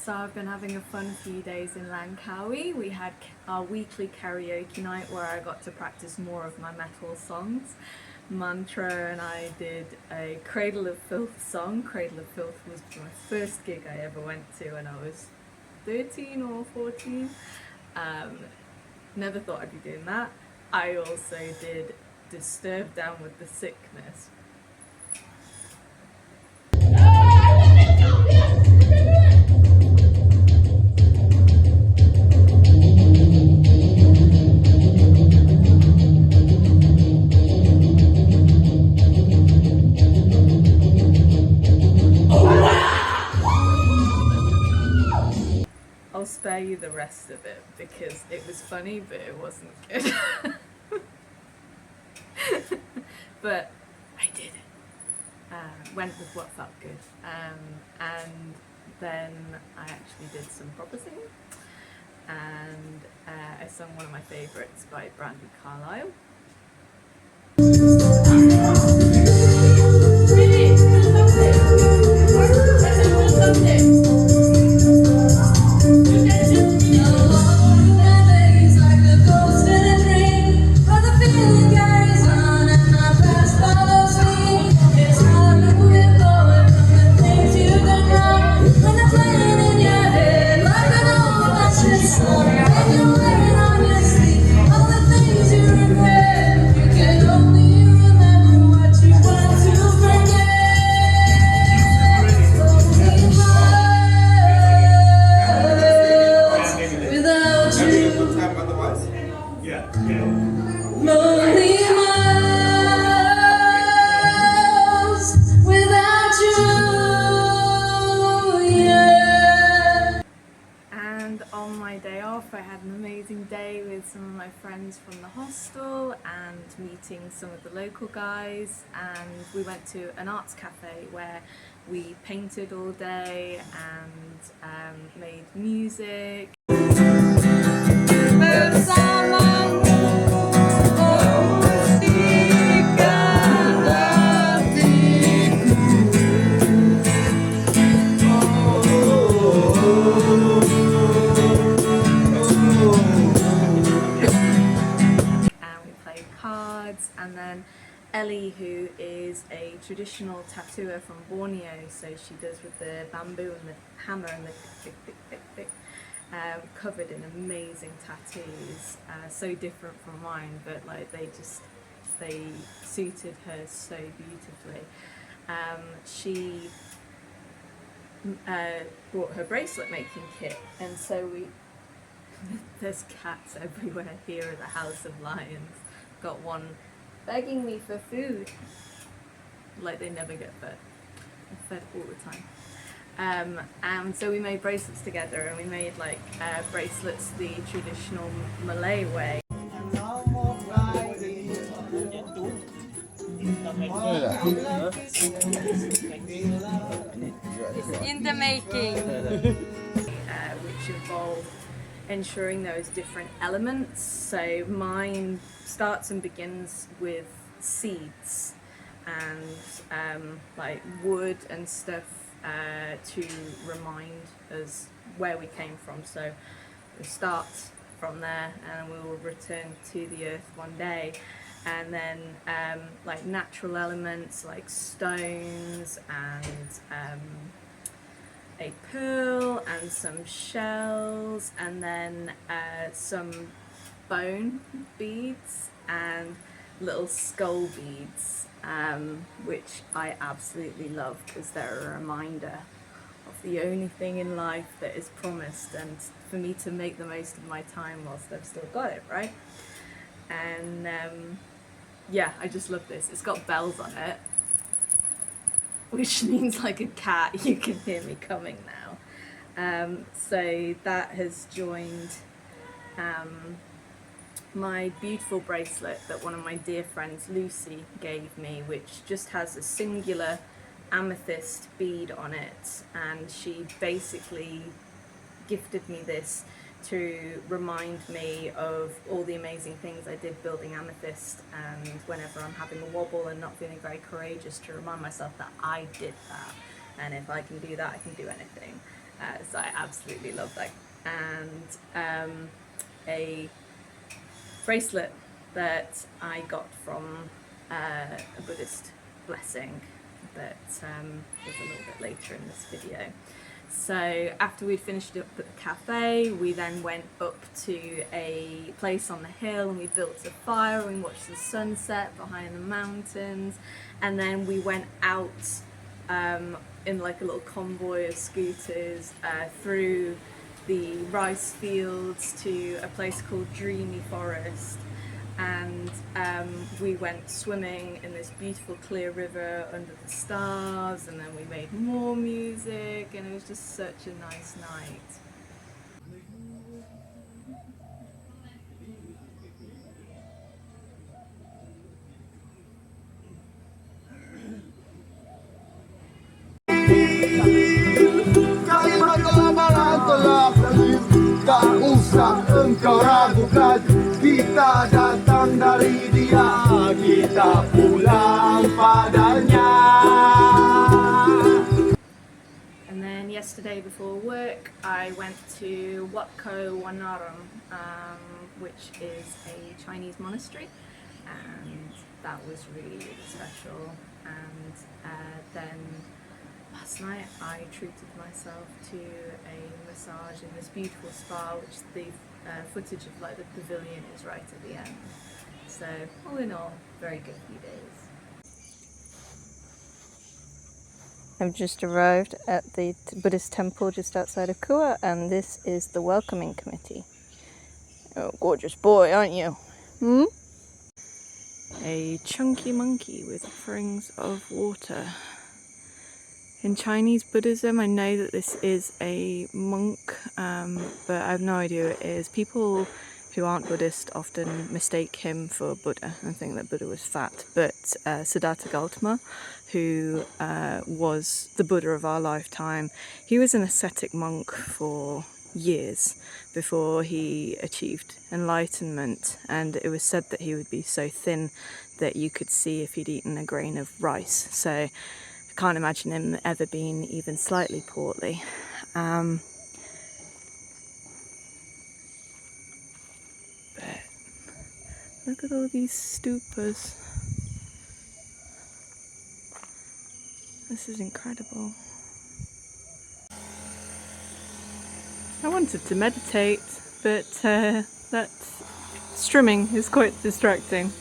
So I've been having a fun few days in Langkawi. We had our weekly karaoke night where I got to practice more of my metal songs. Mantra and I did a Cradle of Filth song. Cradle of Filth was my first gig I ever went to when I was 13 or 14. Never thought I'd be doing that. I also did Disturbed Down with the Sickness. I'll spare you the rest of it because it was funny but it wasn't good. But I did it. Went with what felt good. And then I actually did some proper singing. And I sung one of my favourites by Brandy Carlisle. And on my day off I had an amazing day with some of my friends from the hostel and meeting some of the local guys, and we went to an arts cafe where we painted all day and made music. And then Ellie, who is a traditional tattooer from Borneo, so she does with the bamboo and the hammer and the tick, covered in amazing tattoos, so different from mine, but like they suited her so beautifully. She brought her bracelet making kit, and so there's cats everywhere here at the House of Lions. Got one begging me for food, like they never get fed. They're fed all the time. And so we made bracelets together, and we made like bracelets the traditional Malay way. It's in the making. Which involved ensuring those different elements. So mine starts and begins with seeds and like wood and stuff to remind us where we came from. So we start from there and we will return to the earth one day. And then like natural elements like stones and a pearl and some shells, and then some bone beads and little skull beads, which I absolutely love because they're a reminder of the only thing in life that is promised, and for me to make the most of my time whilst I've still got it, right? And yeah, I just love this. It's got bells on it, which means like a cat, you can hear me coming now. So that has joined my beautiful bracelet that one of my dear friends Lucy gave me, which just has a singular amethyst bead on it, and she basically gifted me this to remind me of all the amazing things I did building amethyst, and whenever I'm having a wobble and not feeling very courageous, to remind myself that I did that, and if I can do that I can do anything. So I absolutely love that. And a bracelet that I got from a Buddhist blessing that is a little bit later in this video. So after we'd finished up at the cafe, we then went up to a place on the hill and we built a fire and watched the sunset behind the mountains, and then we went out in like a little convoy of scooters through the rice fields to a place called Dreamy Forest, and we went swimming in this beautiful clear river under the stars, and then we made more music, and it was just such a nice night. Tak usah engkau ragukan, kita datang dari Dia, kita pulang padanya. And then yesterday before work I went to Watko Wanaram, which is a Chinese monastery, and that was really, really special. And then last night I treated myself to a massage in this beautiful spa, which the footage of like the pavilion is right at the end. So all in all, very good few days. I've just arrived at the Buddhist temple just outside of Kua, and this is the welcoming committee. Oh, gorgeous boy, aren't you? Hmm? A chunky monkey with offerings of water. In Chinese Buddhism, I know that this is a monk, but I have no idea who it is. People who aren't Buddhist often mistake him for Buddha and think that Buddha was fat. But Siddhartha Gautama, who was the Buddha of our lifetime, he was an ascetic monk for years before he achieved enlightenment, and it was said that he would be so thin that you could see if he'd eaten a grain of rice. So I can't imagine him ever being even slightly portly. But look at all these stupas. This is incredible. I wanted to meditate, but that strumming is quite distracting.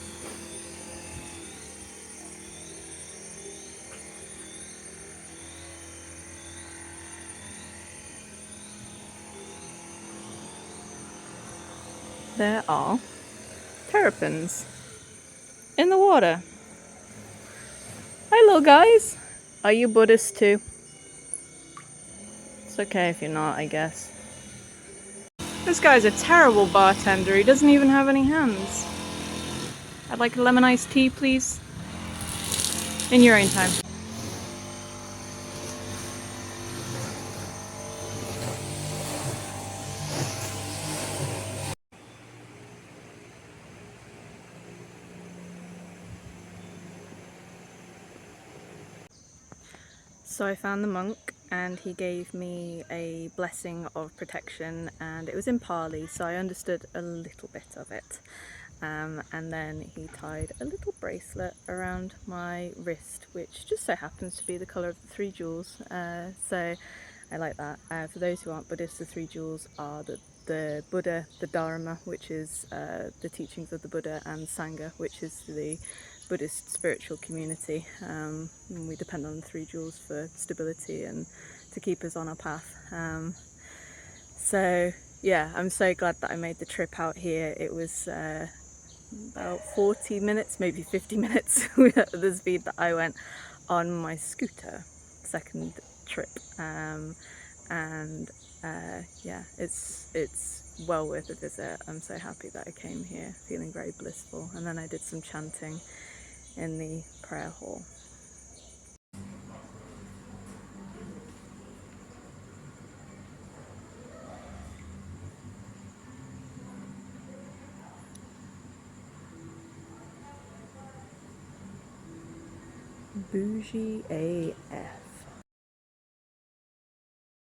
There are terrapins in the water. Hi little guys! Are you Buddhist too? It's okay if you're not, I guess. This guy's a terrible bartender, he doesn't even have any hands. I'd like a lemon iced tea, please. In your own time. So I found the monk and he gave me a blessing of protection, and it was in Pali, so I understood a little bit of it. And then he tied a little bracelet around my wrist, which just so happens to be the colour of the 3 jewels, so I like that. For those who aren't Buddhist, the 3 jewels are the Buddha, the Dharma, which is the teachings of the Buddha, and Sangha, which is the Buddhist spiritual community. We depend on the 3 jewels for stability and to keep us on our path. So yeah, I'm so glad that I made the trip out here. It was about 40 minutes, maybe 50 minutes with the speed that I went on my scooter, second trip. Yeah, it's well worth a visit. I'm so happy that I came here, feeling very blissful, and then I did some chanting in the prayer hall. Bougie AF.